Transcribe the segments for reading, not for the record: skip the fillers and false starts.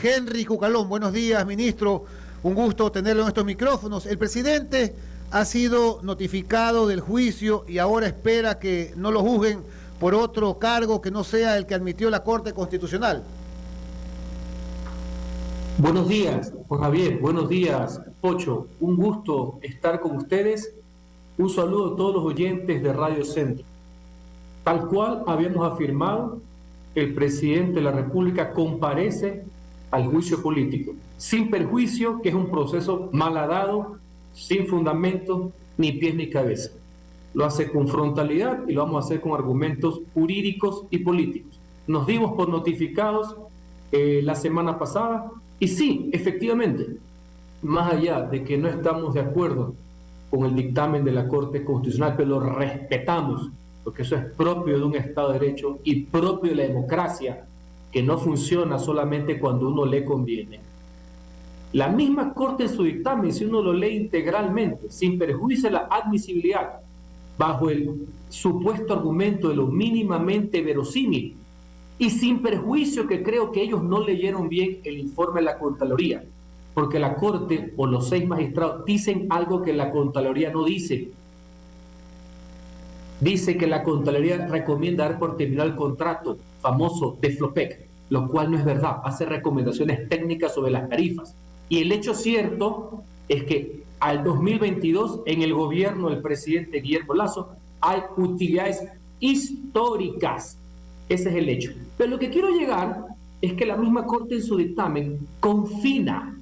Henry Cucalón. Buenos días, ministro. Un gusto tenerlo en estos micrófonos. El presidente ha sido notificado del juicio y ahora espera que no lo juzguen por otro cargo que no sea el que admitió la Corte Constitucional. Buenos días, Juan Javier. Buenos días, Pocho. Un gusto estar con ustedes. Un saludo a todos los oyentes de Radio Centro. Tal cual habíamos afirmado, el presidente de la República comparece al juicio político, sin perjuicio, que es un proceso malhadado, sin fundamento, ni pies ni cabeza. Lo hace con frontalidad y lo vamos a hacer con argumentos jurídicos y políticos. Nos dimos por notificados la semana pasada y sí, efectivamente, más allá de que no estamos de acuerdo con el dictamen de la Corte Constitucional, pero lo respetamos, porque eso es propio de un Estado de Derecho y propio de la democracia, que no funciona solamente cuando uno le conviene. La misma Corte en su dictamen, si uno lo lee integralmente, sin perjuicio de la admisibilidad, bajo el supuesto argumento de lo mínimamente verosímil, y sin perjuicio que creo que ellos no leyeron bien el informe de la Contraloría, porque la Corte o los 6 magistrados dicen algo que la Contraloría no dice. Dice que la Contraloría recomienda dar por terminado el contrato famoso de Flopec, lo cual no es verdad. Hace recomendaciones técnicas sobre las tarifas. Y el hecho cierto es que al 2022, en el gobierno del presidente Guillermo Lasso, hay utilidades históricas. Ese es el hecho. Pero lo que quiero llegar es que la misma Corte en su dictamen confina,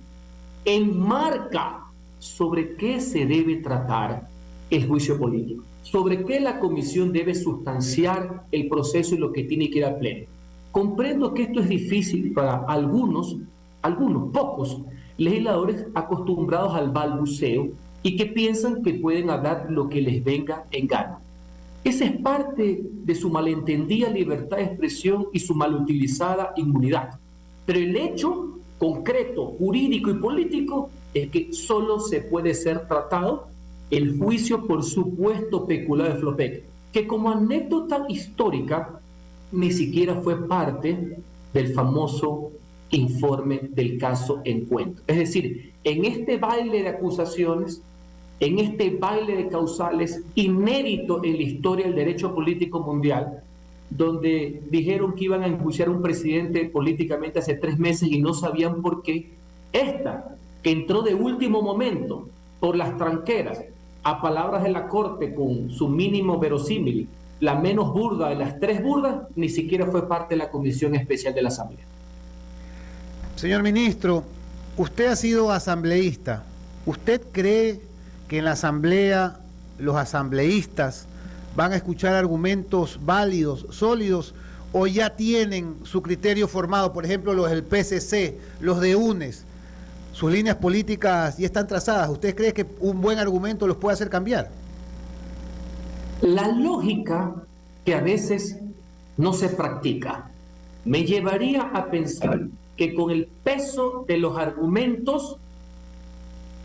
enmarca sobre qué se debe tratar el juicio político, sobre qué la comisión debe sustanciar el proceso y lo que tiene que ir al pleno. Comprendo que esto es difícil para algunos, pocos legisladores acostumbrados al balbuceo y que piensan que pueden hablar lo que les venga en gana. Esa es parte de su malentendida libertad de expresión y su malutilizada inmunidad. Pero el hecho concreto, jurídico y político es que solo se puede ser tratado el juicio por supuesto peculado de Flopec, que como anécdota histórica ni siquiera fue parte del famoso informe del caso Encuentro. Es decir, en este baile de acusaciones, en este baile de causales inédito en la historia del derecho político mundial, donde dijeron que iban a enjuiciar a un presidente políticamente hace 3 meses y no sabían por qué, esta, que entró de último momento por las tranqueras, a palabras de la Corte con su mínimo verosímil, la menos burda de las 3 burdas, ni siquiera fue parte de la Comisión Especial de la Asamblea. Señor ministro, usted ha sido asambleísta. ¿Usted cree que en la Asamblea los asambleístas van a escuchar argumentos válidos, sólidos, o ya tienen su criterio formado? Por ejemplo, los del PCC, los de UNES, sus líneas políticas ya están trazadas. ¿Usted cree que un buen argumento los puede hacer cambiar? La lógica, que a veces no se practica, me llevaría a pensar que con el peso de los argumentos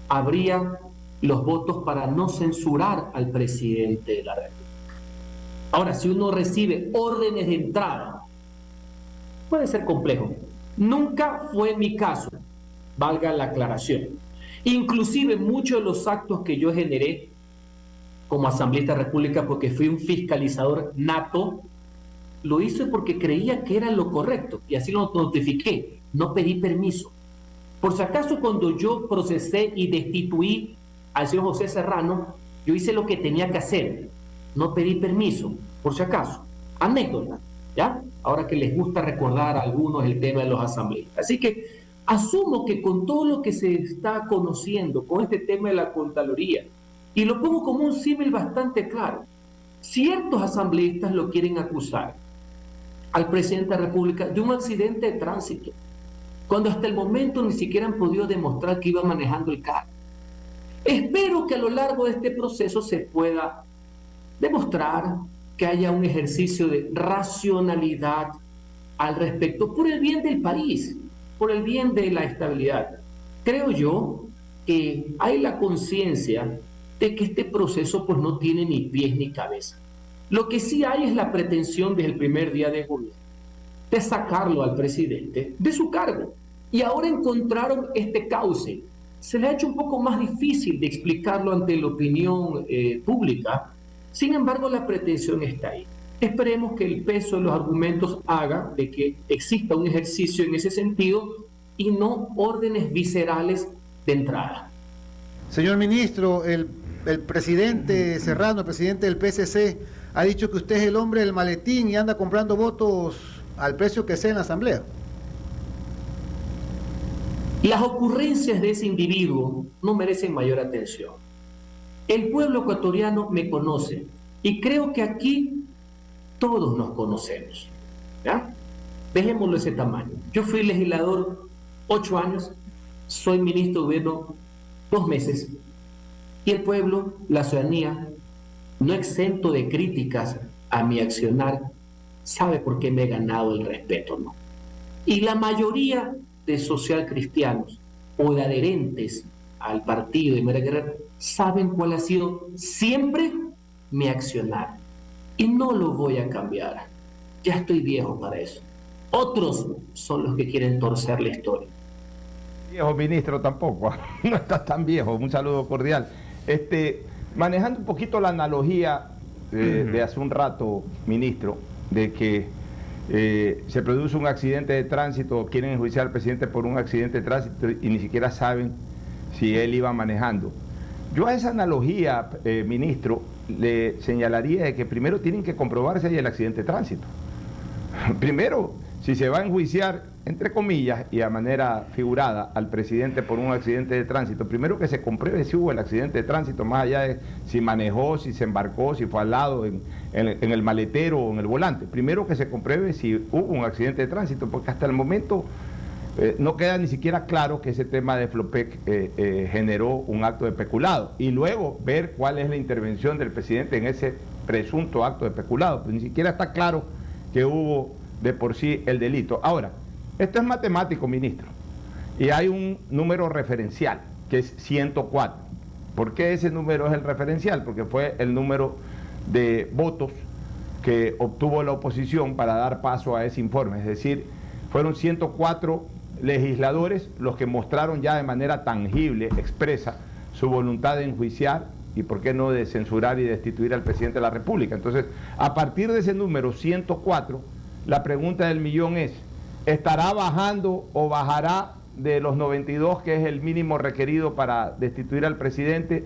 habría los votos para no censurar al presidente de la República. Ahora, si uno recibe órdenes de entrada, puede ser complejo. Nunca fue mi caso, valga la aclaración. Inclusive muchos de los actos que yo generé como asambleísta de la República, porque fui un fiscalizador nato, lo hice porque creía que era lo correcto y así lo notifiqué. No pedí permiso. Por si acaso, cuando yo procesé y destituí al señor José Serrano, yo hice lo que tenía que hacer. No pedí permiso, por si acaso. Anécdota, ¿ya? Ahora que les gusta recordar a algunos el tema de los asambleístas. Así que asumo que con todo lo que se está conociendo, con este tema de la Contraloría, y lo pongo como un símil bastante claro, ciertos asambleístas lo quieren acusar al presidente de la República de un accidente de tránsito, cuando hasta el momento ni siquiera han podido demostrar que iba manejando el carro. Espero que a lo largo de este proceso se pueda demostrar que haya un ejercicio de racionalidad al respecto, por el bien del país, por el bien de la estabilidad. Creo yo que hay la conciencia de que este proceso pues no tiene ni pies ni cabeza. Lo que sí hay es la pretensión desde el primer día de gobierno de sacarlo al presidente de su cargo. y ahora encontraron este cauce. Se le ha hecho un poco más difícil de explicarlo ante la opinión pública. Sin embargo, la pretensión está ahí. Esperemos que el peso de los argumentos haga de que exista un ejercicio en ese sentido y no órdenes viscerales de entrada. Señor ministro, el presidente Serrano, el presidente del PSC, ha dicho que usted es el hombre del maletín y anda comprando votos al precio que sea en la Asamblea. Las ocurrencias de ese individuo no merecen mayor atención. El pueblo ecuatoriano me conoce y creo que aquí todos nos conocemos, ¿ya? Dejémoslo de ese tamaño. Yo fui legislador 8 años, soy ministro de gobierno 2 meses, y el pueblo, la ciudadanía, no exento de críticas a mi accionar, sabe por qué me he ganado el respeto, ¿no? Y la mayoría de socialcristianos o de adherentes al partido de Mera Guerrero saben cuál ha sido siempre mi accionar. Y no lo voy a cambiar. Ya estoy viejo para eso. Otros son los que quieren torcer la historia. Viejo ministro tampoco, no estás tan viejo. Un saludo cordial. Manejando un poquito la analogía de hace un rato, ministro, de que se produce un accidente de tránsito, quieren enjuiciar al presidente por un accidente de tránsito y ni siquiera saben si él iba manejando. Yo a esa analogía, ministro, le señalaría de que primero tienen que comprobarse ahí el accidente de tránsito. Primero, si se va a enjuiciar, entre comillas, y a manera figurada, al presidente por un accidente de tránsito, primero que se compruebe si hubo el accidente de tránsito, más allá de si manejó, si se embarcó, si fue al lado, en el maletero o en el volante. Primero que se compruebe si hubo un accidente de tránsito, porque hasta el momento no queda ni siquiera claro que ese tema de Flopec generó un acto de peculado. Y luego ver cuál es la intervención del presidente en ese presunto acto de peculado. Pues ni siquiera está claro que hubo de por sí el delito. Ahora, esto es matemático, ministro, y hay un número referencial, que es 104. ¿Por qué ese número es el referencial? Porque fue el número de votos que obtuvo la oposición para dar paso a ese informe. Es decir, fueron 104 legisladores los que mostraron ya de manera tangible, expresa, su voluntad de enjuiciar y por qué no de censurar y destituir al presidente de la República. Entonces, a partir de ese número 104, la pregunta del millón es, ¿estará bajando o bajará de los 92, que es el mínimo requerido para destituir al presidente?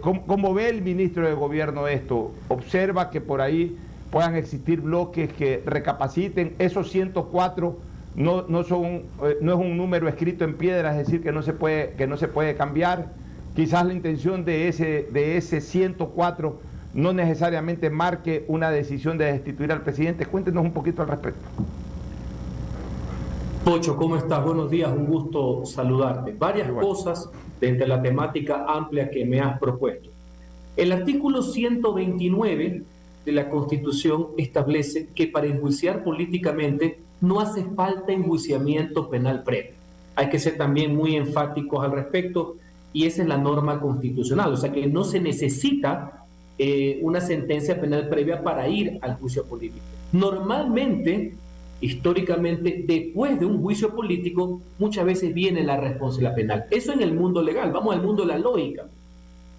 ¿Cómo ve el ministro de Gobierno esto? ¿Observa que por ahí puedan existir bloques que recapaciten? Esos 104 no es un número escrito en piedra, es decir, que no se puede cambiar. Quizás la intención de ese 104 no necesariamente marque una decisión de destituir al presidente. Cuéntenos un poquito al respecto. Pocho, ¿cómo estás? Buenos días, un gusto saludarte. Varias cosas dentro de la temática amplia que me has propuesto. El artículo 129 de la Constitución establece que para enjuiciar políticamente no hace falta enjuiciamiento penal previo. Hay que ser también muy enfáticos al respecto y esa es la norma constitucional. O sea que no se necesita una sentencia penal previa para ir al juicio político. Normalmente, históricamente, después de un juicio político, muchas veces viene la responsabilidad penal. Eso en el mundo legal, vamos al mundo de la lógica.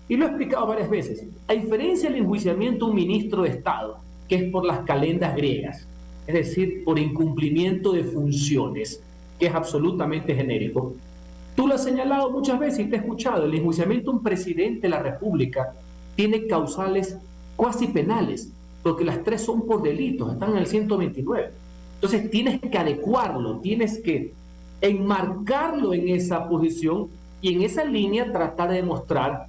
Y lo he explicado varias veces. A diferencia del enjuiciamiento de un ministro de Estado, que es por las calendas griegas, es decir, por incumplimiento de funciones, que es absolutamente genérico. Tú lo has señalado muchas veces y te he escuchado, el enjuiciamiento de un presidente de la República tiene causales cuasi penales, porque las tres son por delitos, están en el 129. Entonces tienes que adecuarlo, tienes que enmarcarlo en esa posición y en esa línea tratar de demostrar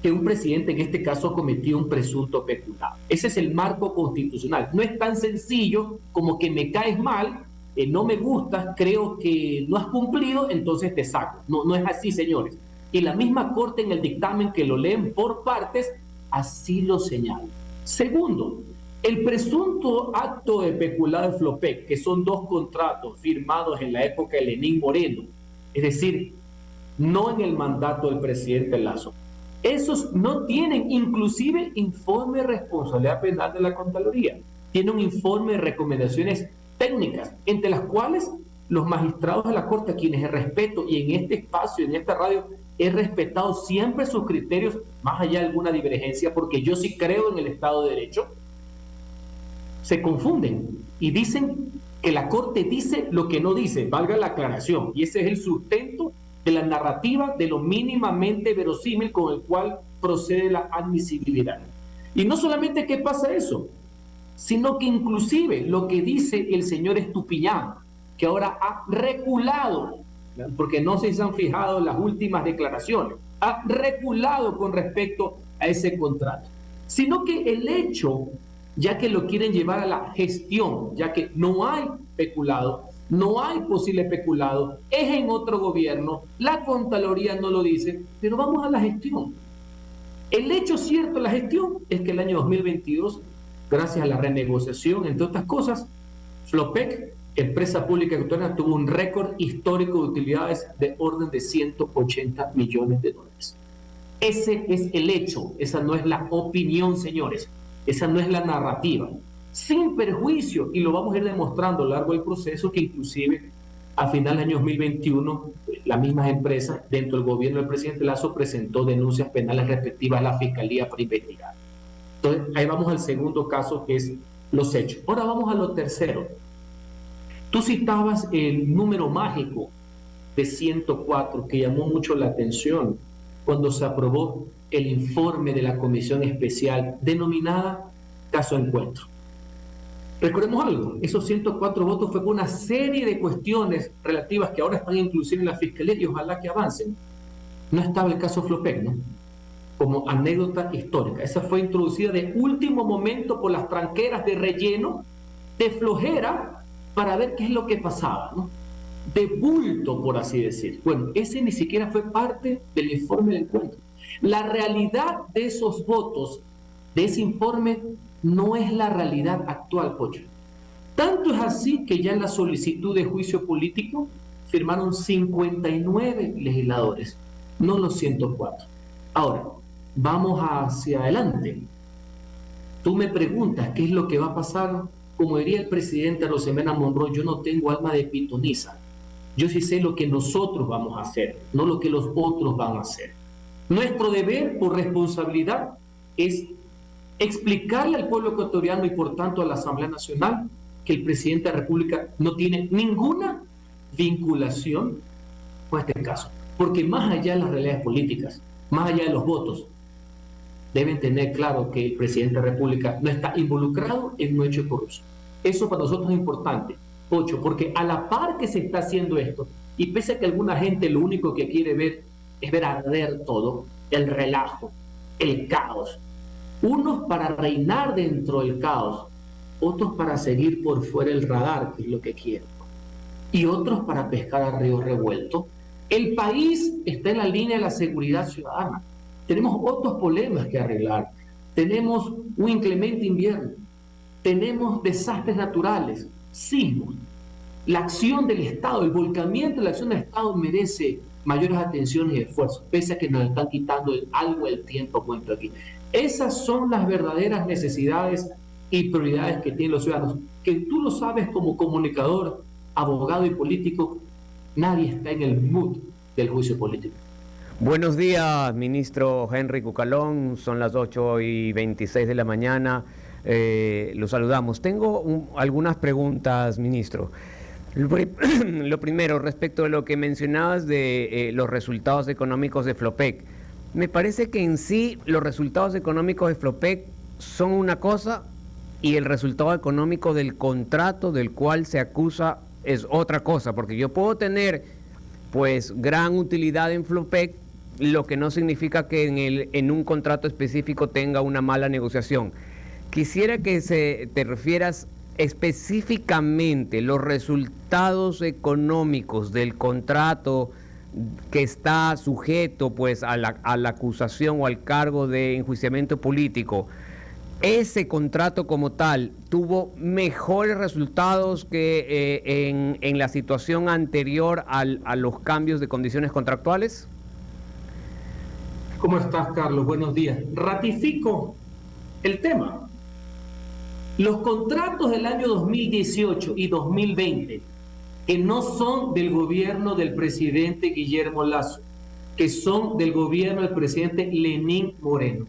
que un presidente en este caso cometió un presunto peculado. Ese es el marco constitucional. No es tan sencillo como que me caes mal, no me gustas, creo que no has cumplido, entonces te saco. No es así, señores. Y la misma Corte en el dictamen que lo leen por partes, así lo señala. Segundo, el presunto acto de peculado de Flopec, que son 2 contratos firmados en la época de Lenín Moreno, es decir, no en el mandato del presidente Lazo. Esos no tienen inclusive informe de responsabilidad penal de la Contraloría. Tiene un informe de recomendaciones técnicas, entre las cuales los magistrados de la Corte, a quienes respeto, y en este espacio, en esta radio, he respetado siempre sus criterios, más allá de alguna divergencia, porque yo sí creo en el Estado de Derecho, se confunden y dicen que la Corte dice lo que no dice, valga la aclaración, y ese es el sustento de la narrativa de lo mínimamente verosímil con el cual procede la admisibilidad. Y no solamente que pasa eso, sino que inclusive lo que dice el señor Estupiñán, que ahora ha reculado, porque no se han fijado en las últimas declaraciones, ha reculado con respecto a ese contrato, sino que el hecho, ya que lo quieren llevar a la gestión, ya que no hay peculado, no hay posible peculado, es en otro gobierno, la Contraloría no lo dice, pero vamos a la gestión. El hecho cierto de la gestión es que el año 2022, gracias a la renegociación, entre otras cosas, Flopec, empresa pública ecuatoriana, tuvo un récord histórico de utilidades de orden de 180 millones de dólares. Ese es el hecho, esa no es la opinión, señores, esa no es la narrativa. Sin perjuicio, y lo vamos a ir demostrando a lo largo del proceso, que inclusive a final del año 2021, las mismas empresas dentro del gobierno del presidente Lazo presentó denuncias penales respectivas a la Fiscalía para investigar. Entonces, ahí vamos al segundo caso, que es los hechos. Ahora vamos a lo tercero. Tú citabas el número mágico de 104, que llamó mucho la atención cuando se aprobó el informe de la Comisión Especial denominada Caso Encuentro. Recordemos algo, esos 104 votos fue por una serie de cuestiones relativas que ahora están inclusive en la Fiscalía y ojalá que avancen. No estaba el caso Flopec, ¿no? Como anécdota histórica. Esa fue introducida de último momento por las tranqueras de relleno, de flojera, para ver qué es lo que pasaba, ¿no? De bulto, por así decir. Bueno, ese ni siquiera fue parte del informe del encuentro. La realidad de esos votos, de ese informe, no es la realidad actual, Pocho. Tanto es así que ya en la solicitud de juicio político firmaron 59 legisladores, no los 104. Ahora, vamos hacia adelante. Tú me preguntas qué es lo que va a pasar. Como diría el presidente Rosemena Monroy, yo no tengo alma de pitoniza. Yo sí sé lo que nosotros vamos a hacer, no lo que los otros van a hacer. Nuestro deber por responsabilidad es explicarle al pueblo ecuatoriano y por tanto a la Asamblea Nacional que el presidente de la República no tiene ninguna vinculación con este caso. Porque más allá de las realidades políticas, más allá de los votos, deben tener claro que el presidente de la República no está involucrado en un hecho de corrupción. Eso para nosotros es importante, Pocho, porque a la par que se está haciendo esto, y pese a que alguna gente lo único que quiere ver es ver arder todo, el relajo, el caos, unos para reinar dentro del caos, otros para seguir por fuera el radar, que es lo que quieren, y otros para pescar a río revuelto. El país está en la línea de la seguridad ciudadana. Tenemos otros problemas que arreglar. Tenemos un inclemente invierno. Tenemos desastres naturales, sismos. La acción del Estado, el volcamiento de la acción del Estado merece mayores atenciones y esfuerzos, pese a que nos están quitando algo del tiempo puesto aquí. Esas son las verdaderas necesidades y prioridades que tienen los ciudadanos. Que tú lo sabes como comunicador, abogado y político, nadie está en el mood del juicio político. Buenos días, ministro Henry Cucalón. Son las 8:26 de la mañana. Lo saludamos. Tengo algunas preguntas, ministro. Lo primero, respecto a lo que mencionabas de los resultados económicos de Flopec. Me parece que en sí los resultados económicos de Flopec son una cosa y el resultado económico del contrato del cual se acusa es otra cosa, porque yo puedo tener pues gran utilidad en Flopec, lo que no significa que en un contrato específico tenga una mala negociación. Quisiera que te refieras específicamente los resultados económicos del contrato que está sujeto pues a la acusación o al cargo de enjuiciamiento político. ¿Ese contrato como tal tuvo mejores resultados que en la situación anterior a los cambios de condiciones contractuales? ¿Cómo estás, Carlos? Buenos días. Ratifico el tema. Los contratos del año 2018 y 2020 que no son del gobierno del presidente Guillermo Lasso, que son del gobierno del presidente Lenín Moreno.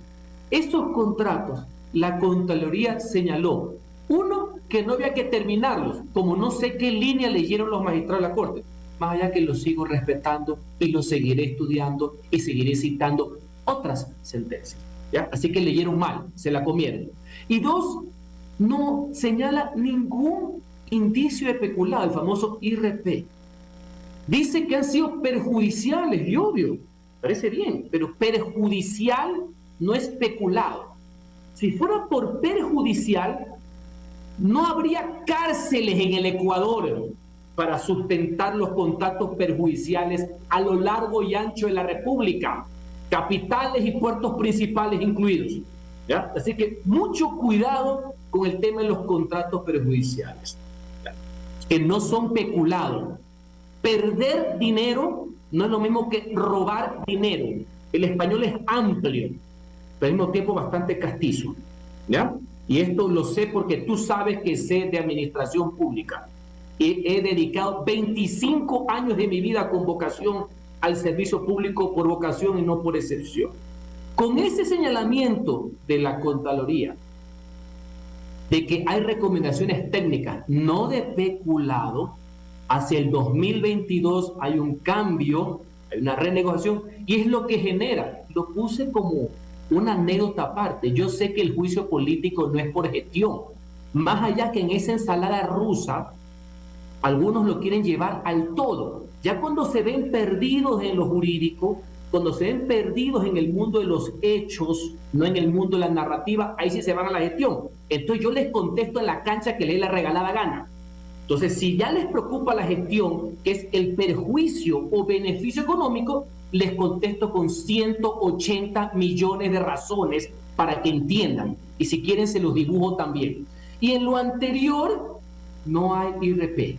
Esos contratos, la Contraloría señaló, uno, que no había que terminarlos, como no sé qué línea leyeron los magistrados de la Corte, más allá que los sigo respetando y los seguiré estudiando y seguiré citando otras sentencias, ¿ya? Así que leyeron mal, se la comieron. Y dos, no señala ningún indicio de peculado, el famoso IRP. Dice que han sido perjudiciales, y obvio, parece bien, pero perjudicial no es peculado. Si fuera por perjudicial, no habría cárceles en el Ecuador para sustentar los contactos perjudiciales a lo largo y ancho de la República, capitales y puertos principales incluidos, ¿ya? Así que mucho cuidado con el tema de los contratos perjudiciales, ¿ya? Que no son peculados. Perder dinero no es lo mismo que robar dinero. El español es amplio, pero al mismo tiempo bastante castizo, ¿ya? Y esto lo sé porque tú sabes que sé de administración pública. He dedicado 25 años de mi vida con vocación al servicio público por vocación y no por excepción. Con ese señalamiento de la Contraloría, de que hay recomendaciones técnicas, no de peculado, hacia el 2022 hay un cambio, hay una renegociación, y es lo que genera, lo puse como una anécdota aparte. Yo sé que el juicio político no es por gestión, más allá que en esa ensalada rusa, algunos lo quieren llevar al todo. Ya cuando se ven perdidos en lo jurídico, cuando se ven perdidos en el mundo de los hechos, no en el mundo de la narrativa, ahí sí se van a la gestión. Entonces yo les contesto en la cancha que les la regalada gana. Entonces, si ya les preocupa la gestión, que es el perjuicio o beneficio económico, les contesto con 180 millones de razones para que entiendan. Y si quieren, se los dibujo también. Y en lo anterior, no hay IRP,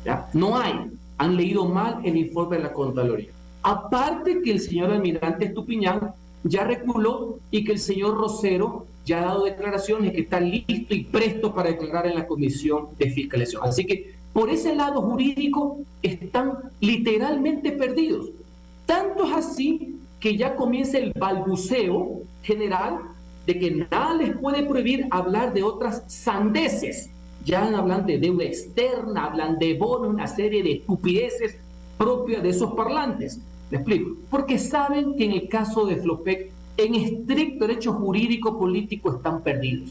¿ya? No hay. Han leído mal el informe de la Contraloría. Aparte que el señor almirante Estupiñán ya reculó y que el señor Rosero ya ha dado declaraciones que está listo y presto para declarar en la Comisión de Fiscalización. Así que por ese lado jurídico están literalmente perdidos. Tanto es así que ya comienza el balbuceo general de que nada les puede prohibir hablar de otras sandeces. Ya hablan de deuda externa, hablan de bono, una serie de estupideces propias de esos parlantes. ¿Me explico? Porque saben que en el caso de Flopec, en estricto derecho jurídico político están perdidos.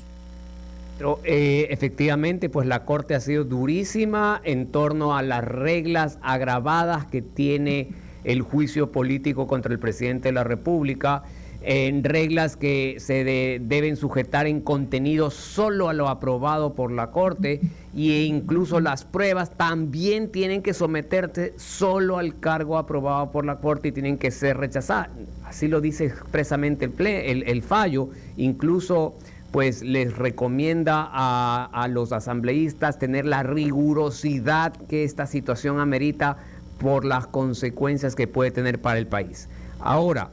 Pero, efectivamente, pues la Corte ha sido durísima en torno a las reglas agravadas que tiene el juicio político contra el presidente de la República, en reglas que se deben sujetar en contenido solo a lo aprobado por la Corte, e incluso las pruebas también tienen que someterse solo al cargo aprobado por la Corte y tienen que ser rechazadas. Así lo dice expresamente el fallo. Incluso pues les recomienda a los asambleístas tener la rigurosidad que esta situación amerita por las consecuencias que puede tener para el país. Ahora,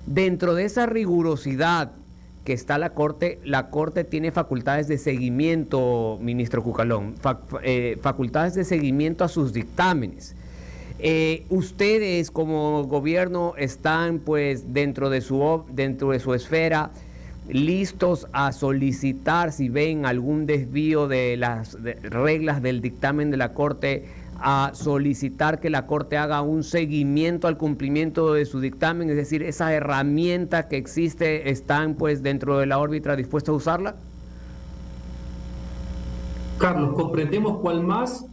dentro de esa rigurosidad que está la Corte tiene facultades de seguimiento, ministro Cucalón, facultades de seguimiento a sus dictámenes. Ustedes como gobierno están pues dentro de su esfera listos a solicitar, si ven algún desvío de las reglas del dictamen de la Corte, a solicitar que la Corte haga un seguimiento al cumplimiento de su dictamen, es decir, esa herramienta que existe, ¿están pues dentro de la órbita dispuestos a usarla? Carlos, comprendemos cuál más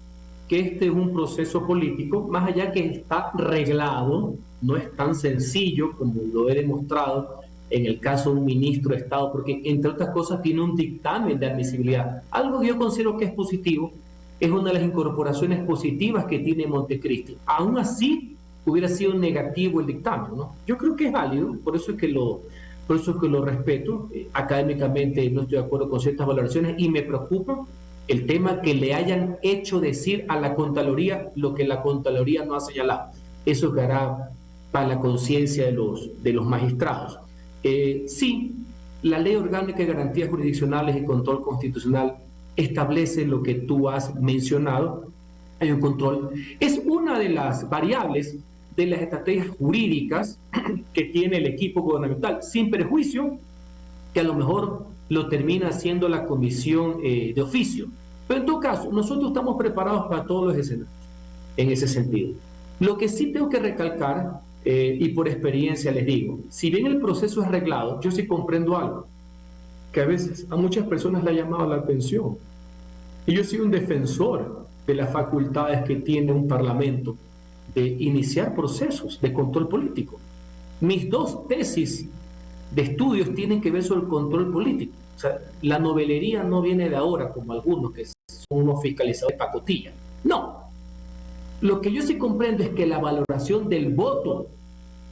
que este es un proceso político, más allá que está reglado, no es tan sencillo como lo he demostrado en el caso de un ministro de Estado, porque entre otras cosas tiene un dictamen de admisibilidad, algo que yo considero que es positivo. Es una de las incorporaciones positivas que tiene Montecristi. Aún así, hubiera sido negativo el dictamen, ¿no? Yo creo que es válido, por eso es que lo respeto. Académicamente no estoy de acuerdo con ciertas valoraciones y me preocupa el tema que le hayan hecho decir a la Contraloría lo que la Contraloría no ha señalado. Eso quedará para la conciencia de los magistrados. Sí, la Ley Orgánica de Garantías Jurisdiccionales y Control Constitucional establece lo que tú has mencionado, hay un control. Es una de las variables de las estrategias jurídicas que tiene el equipo gubernamental, sin perjuicio que a lo mejor lo termina haciendo la comisión de oficio. Pero en todo caso, nosotros estamos preparados para todos los escenarios en ese sentido. Lo que sí tengo que recalcar, y por experiencia les digo, si bien el proceso es arreglado, yo sí comprendo algo, que a veces a muchas personas le ha llamado la atención. Y yo soy un defensor de las facultades que tiene un parlamento de iniciar procesos de control político. Mis 2 tesis de estudios tienen que ver sobre el control político. O sea, la novelería no viene de ahora, como algunos que son unos fiscalizadores de pacotilla. No. Lo que yo sí comprendo es que la valoración del voto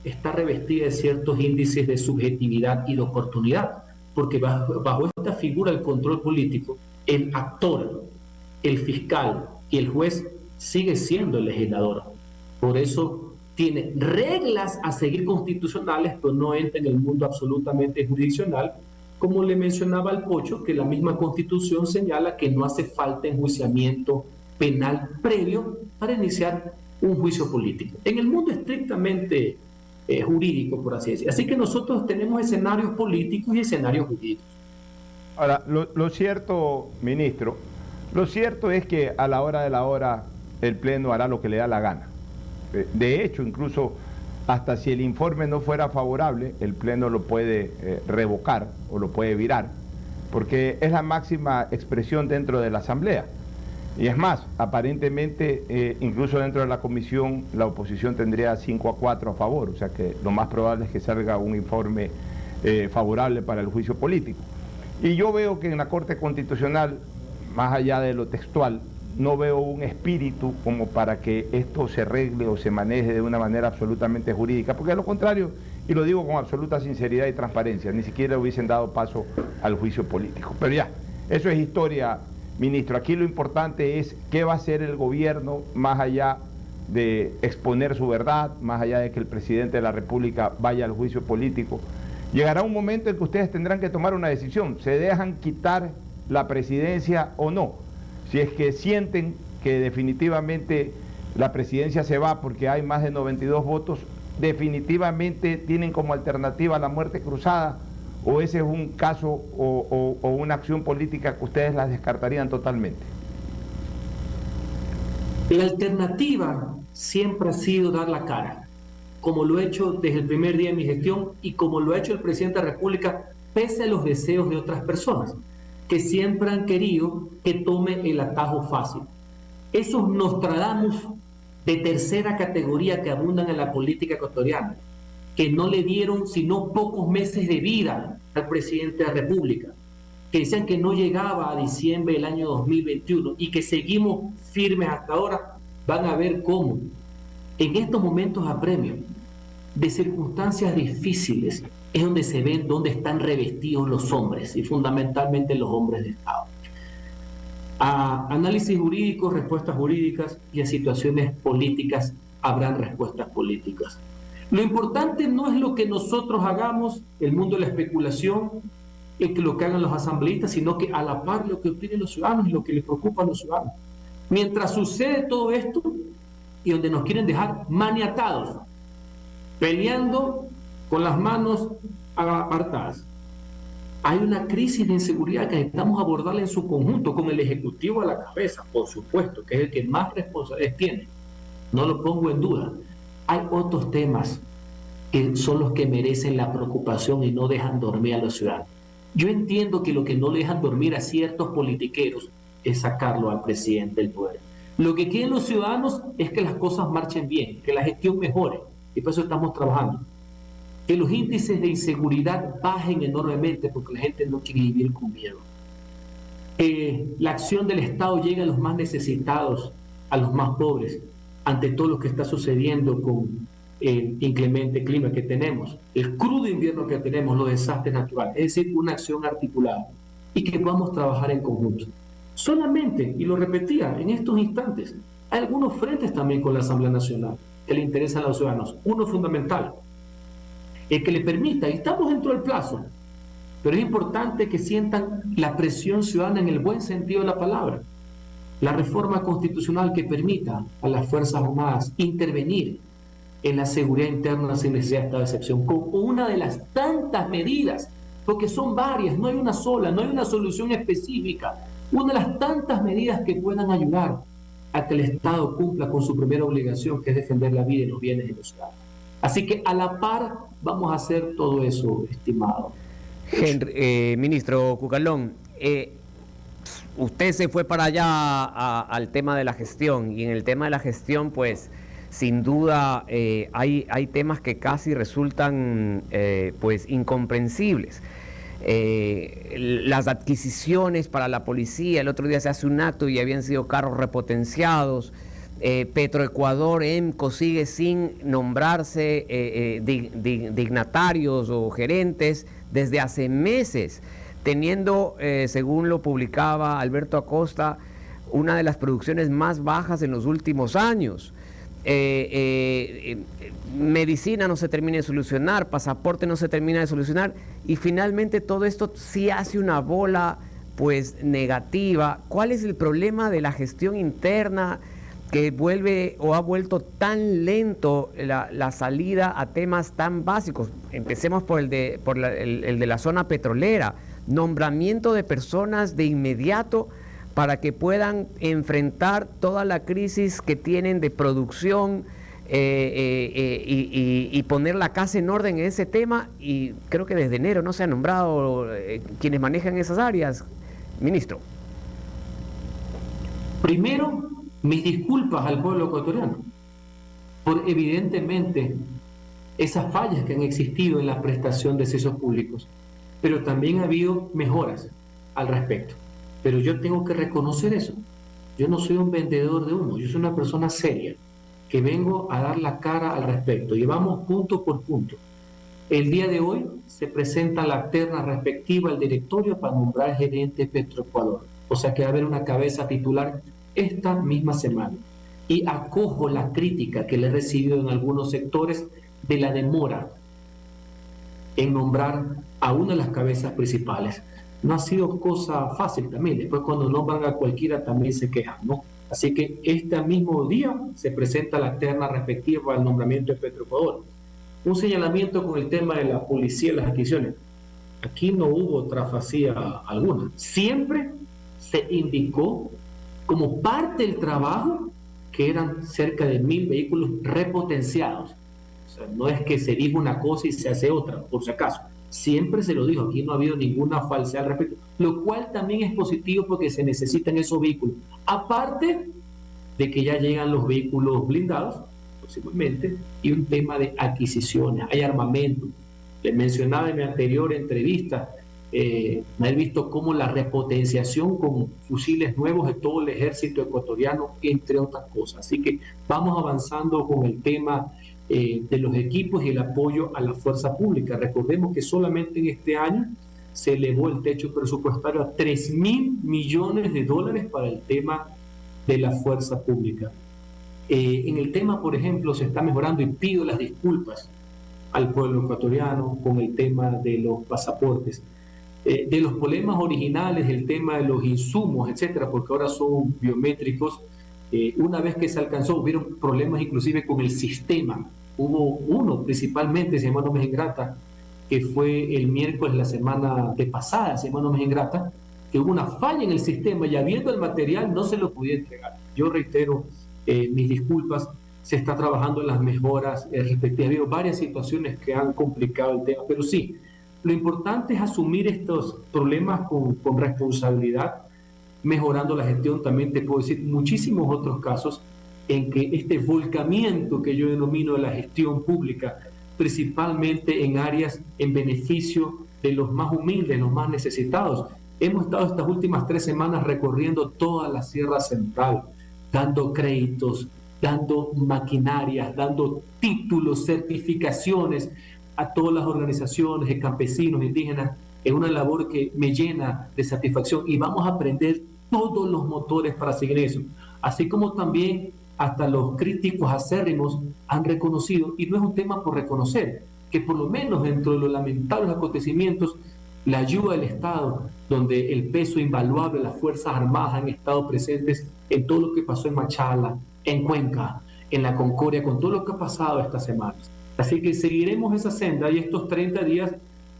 está revestida de ciertos índices de subjetividad y de oportunidad, porque bajo esta figura del control político, el actor, el fiscal y el juez sigue siendo el legislador. Por eso tiene reglas a seguir constitucionales, pero no entra en el mundo absolutamente jurisdiccional, como le mencionaba al Pocho, que la misma Constitución señala que no hace falta enjuiciamiento penal previo para iniciar un juicio político. En el mundo estrictamente jurídico, por así decir. Así que nosotros tenemos escenarios políticos y escenarios jurídicos. Ahora, lo cierto, ministro, lo cierto es que a la hora de la hora el Pleno hará lo que le da la gana. De hecho, incluso hasta si el informe no fuera favorable, el Pleno lo puede revocar o lo puede virar, porque es la máxima expresión dentro de la Asamblea. Y es más, aparentemente, incluso dentro de la comisión, la oposición tendría 5-4 a favor, o sea que lo más probable es que salga un informe favorable para el juicio político. Y yo veo que en la Corte Constitucional, más allá de lo textual, no veo un espíritu como para que esto se arregle o se maneje de una manera absolutamente jurídica, porque de lo contrario, y lo digo con absoluta sinceridad y transparencia, ni siquiera hubiesen dado paso al juicio político. Pero ya, eso es historia, ministro. Aquí lo importante es qué va a hacer el gobierno más allá de exponer su verdad, más allá de que el presidente de la República vaya al juicio político. Llegará un momento en que ustedes tendrán que tomar una decisión. ¿Se dejan quitar la presidencia o no? Si es que sienten que definitivamente la presidencia se va porque hay más de 92 votos, definitivamente tienen como alternativa la muerte cruzada, o ese es un caso o una acción política que ustedes las descartarían totalmente. La alternativa siempre ha sido dar la cara, como lo he hecho desde el primer día de mi gestión y como lo ha hecho el presidente de la República, pese a los deseos de otras personas que siempre han querido que tome el atajo fácil. Esos Nostradamus de tercera categoría que abundan en la política ecuatoriana, que no le dieron sino pocos meses de vida al presidente de la República, que decían que no llegaba a diciembre del año 2021 y que seguimos firmes hasta ahora, van a ver cómo en estos momentos apremio de circunstancias difíciles es donde se ven dónde están revestidos los hombres y fundamentalmente los hombres de Estado. A análisis jurídicos, respuestas jurídicas, y a situaciones políticas habrán respuestas políticas. Lo importante no es lo que nosotros hagamos, el mundo de la especulación, y que lo que hagan los asambleístas, sino que a la par lo que opinen los ciudadanos y lo que les preocupa a los ciudadanos. Mientras sucede todo esto y donde nos quieren dejar maniatados, peleando con las manos apartadas, hay una crisis de inseguridad que necesitamos abordarla en su conjunto, con el Ejecutivo a la cabeza, por supuesto, que es el que más responsabilidades tiene. No lo pongo en duda. Hay otros temas que son los que merecen la preocupación y no dejan dormir a los ciudadanos. Yo entiendo que lo que no le dejan dormir a ciertos politiqueros es sacarlo al presidente del poder. Lo que quieren los ciudadanos es que las cosas marchen bien, que la gestión mejore, y por eso estamos trabajando. Que los índices de inseguridad bajen enormemente porque la gente no quiere vivir con miedo. La acción del Estado llegue a los más necesitados, a los más pobres, ante todo lo que está sucediendo con el inclemente clima que tenemos, el crudo invierno que tenemos, los desastres naturales, es decir, una acción articulada y que podamos trabajar en conjunto. Solamente, y lo repetía en estos instantes, hay algunos frentes también con la Asamblea Nacional que le interesan a los ciudadanos. Uno fundamental, el que le permita, y estamos dentro del plazo, pero es importante que sientan la presión ciudadana en el buen sentido de la palabra, la reforma constitucional que permita a las Fuerzas Armadas intervenir en la seguridad interna sin necesidad de estado de excepción, con una de las tantas medidas, porque son varias, no hay una sola, no hay una solución específica, una de las tantas medidas que puedan ayudar a que el Estado cumpla con su primera obligación, que es defender la vida y los bienes de los ciudadanos. Así que a la par vamos a hacer todo eso, estimado. Ministro Cucalón, usted se fue para allá al tema de la gestión, y en el tema de la gestión, pues, sin duda hay temas que casi resultan pues incomprensibles. Las adquisiciones para la policía, el otro día se hace un acto y habían sido carros repotenciados. Petroecuador, EMCO, sigue sin nombrarse dignatarios o gerentes desde hace meses, teniendo, según lo publicaba Alberto Acosta, una de las producciones más bajas en los últimos años. Medicina no se termina de solucionar, pasaporte no se termina de solucionar, y finalmente todo esto sí hace una bola pues negativa. ¿Cuál es el problema de la gestión interna que vuelve o ha vuelto tan lento la salida a temas tan básicos? Empecemos por el de la zona petrolera, nombramiento de personas de inmediato para que puedan enfrentar toda la crisis que tienen de producción y poner la casa en orden en ese tema. Y creo que desde enero no se han nombrado quienes manejan esas áreas, ministro. Primero, mis disculpas al pueblo ecuatoriano por evidentemente esas fallas que han existido en la prestación de servicios públicos, pero también ha habido mejoras al respecto. Pero yo tengo que reconocer eso. Yo no soy un vendedor de humo, yo soy una persona seria que vengo a dar la cara al respecto. Y vamos punto por punto. El día de hoy se presenta la terna respectiva al directorio para nombrar gerente Petroecuador. O sea que va a haber una cabeza titular esta misma semana. Y acojo la crítica que le he recibido en algunos sectores de la demora en nombrar a una de las cabezas principales. No ha sido cosa fácil también. Después cuando nombran a cualquiera también se quejan, ¿no? Así que este mismo día se presenta la terna respectiva al nombramiento de Petroecuador. Un señalamiento con el tema de la policía y las adquisiciones. Aquí no hubo trafacía alguna. Siempre se indicó como parte del trabajo que eran cerca de 1.000 vehículos repotenciados. O sea, no es que se diga una cosa y se hace otra, por si acaso. Siempre se lo dijo, aquí no ha habido ninguna falsedad al respecto, lo cual también es positivo porque se necesitan esos vehículos. Aparte de que ya llegan los vehículos blindados, posiblemente, y un tema de adquisiciones, hay armamento. Les mencionaba en mi anterior entrevista, me he visto cómo la repotenciación con fusiles nuevos de todo el ejército ecuatoriano, entre otras cosas. Así que vamos avanzando con el tema de los equipos y el apoyo a la fuerza pública. Recordemos que solamente en este año se elevó el techo presupuestario a $3.000 millones para el tema de la fuerza pública. En el tema, por ejemplo, se está mejorando, y pido las disculpas al pueblo ecuatoriano con el tema de los pasaportes, de los problemas originales, el tema de los insumos, etcétera, porque ahora son biométricos. Una vez que se alcanzó, hubieron problemas inclusive con el sistema. Hubo uno principalmente, si no me es ingrata, que fue el miércoles la semana de pasada, si no me es ingrata, que hubo una falla en el sistema y habiendo el material no se lo podía entregar. Yo reitero mis disculpas, se está trabajando en las mejoras respectivas. Ha habido varias situaciones que han complicado el tema, pero sí, lo importante es asumir estos problemas con responsabilidad, mejorando la gestión. También te puedo decir muchísimos otros casos en que este volcamiento que yo denomino de la gestión pública, principalmente en áreas en beneficio de los más humildes, los más necesitados. Hemos estado estas últimas 3 semanas recorriendo toda la Sierra Central, dando créditos, dando maquinarias, dando títulos, certificaciones a todas las organizaciones de campesinos, indígenas. Es una labor que me llena de satisfacción y vamos a aprender todos los motores para seguir eso. Así como también hasta los críticos acérrimos han reconocido, y no es un tema por reconocer, que por lo menos dentro de los lamentables acontecimientos, la ayuda del Estado, donde el peso invaluable de las Fuerzas Armadas han estado presentes, en todo lo que pasó en Machala, en Cuenca, en La Concordia, con todo lo que ha pasado estas semanas. Así que seguiremos esa senda y estos 30 días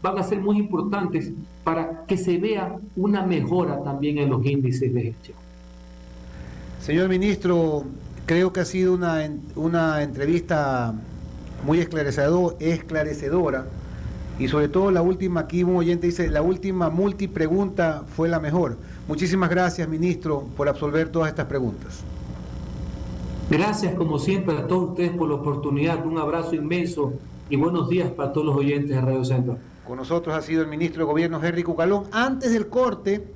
van a ser muy importantes para que se vea una mejora también en los índices de gestión. Señor ministro, creo que ha sido una entrevista muy esclarecedora y sobre todo la última, aquí un oyente dice, la última multipregunta fue la mejor. Muchísimas gracias, ministro, por absolver todas estas preguntas. Gracias, como siempre, a todos ustedes por la oportunidad. Un abrazo inmenso y buenos días para todos los oyentes de Radio Centro. Con nosotros ha sido el ministro de Gobierno, Henry Cucalón. Antes del corte...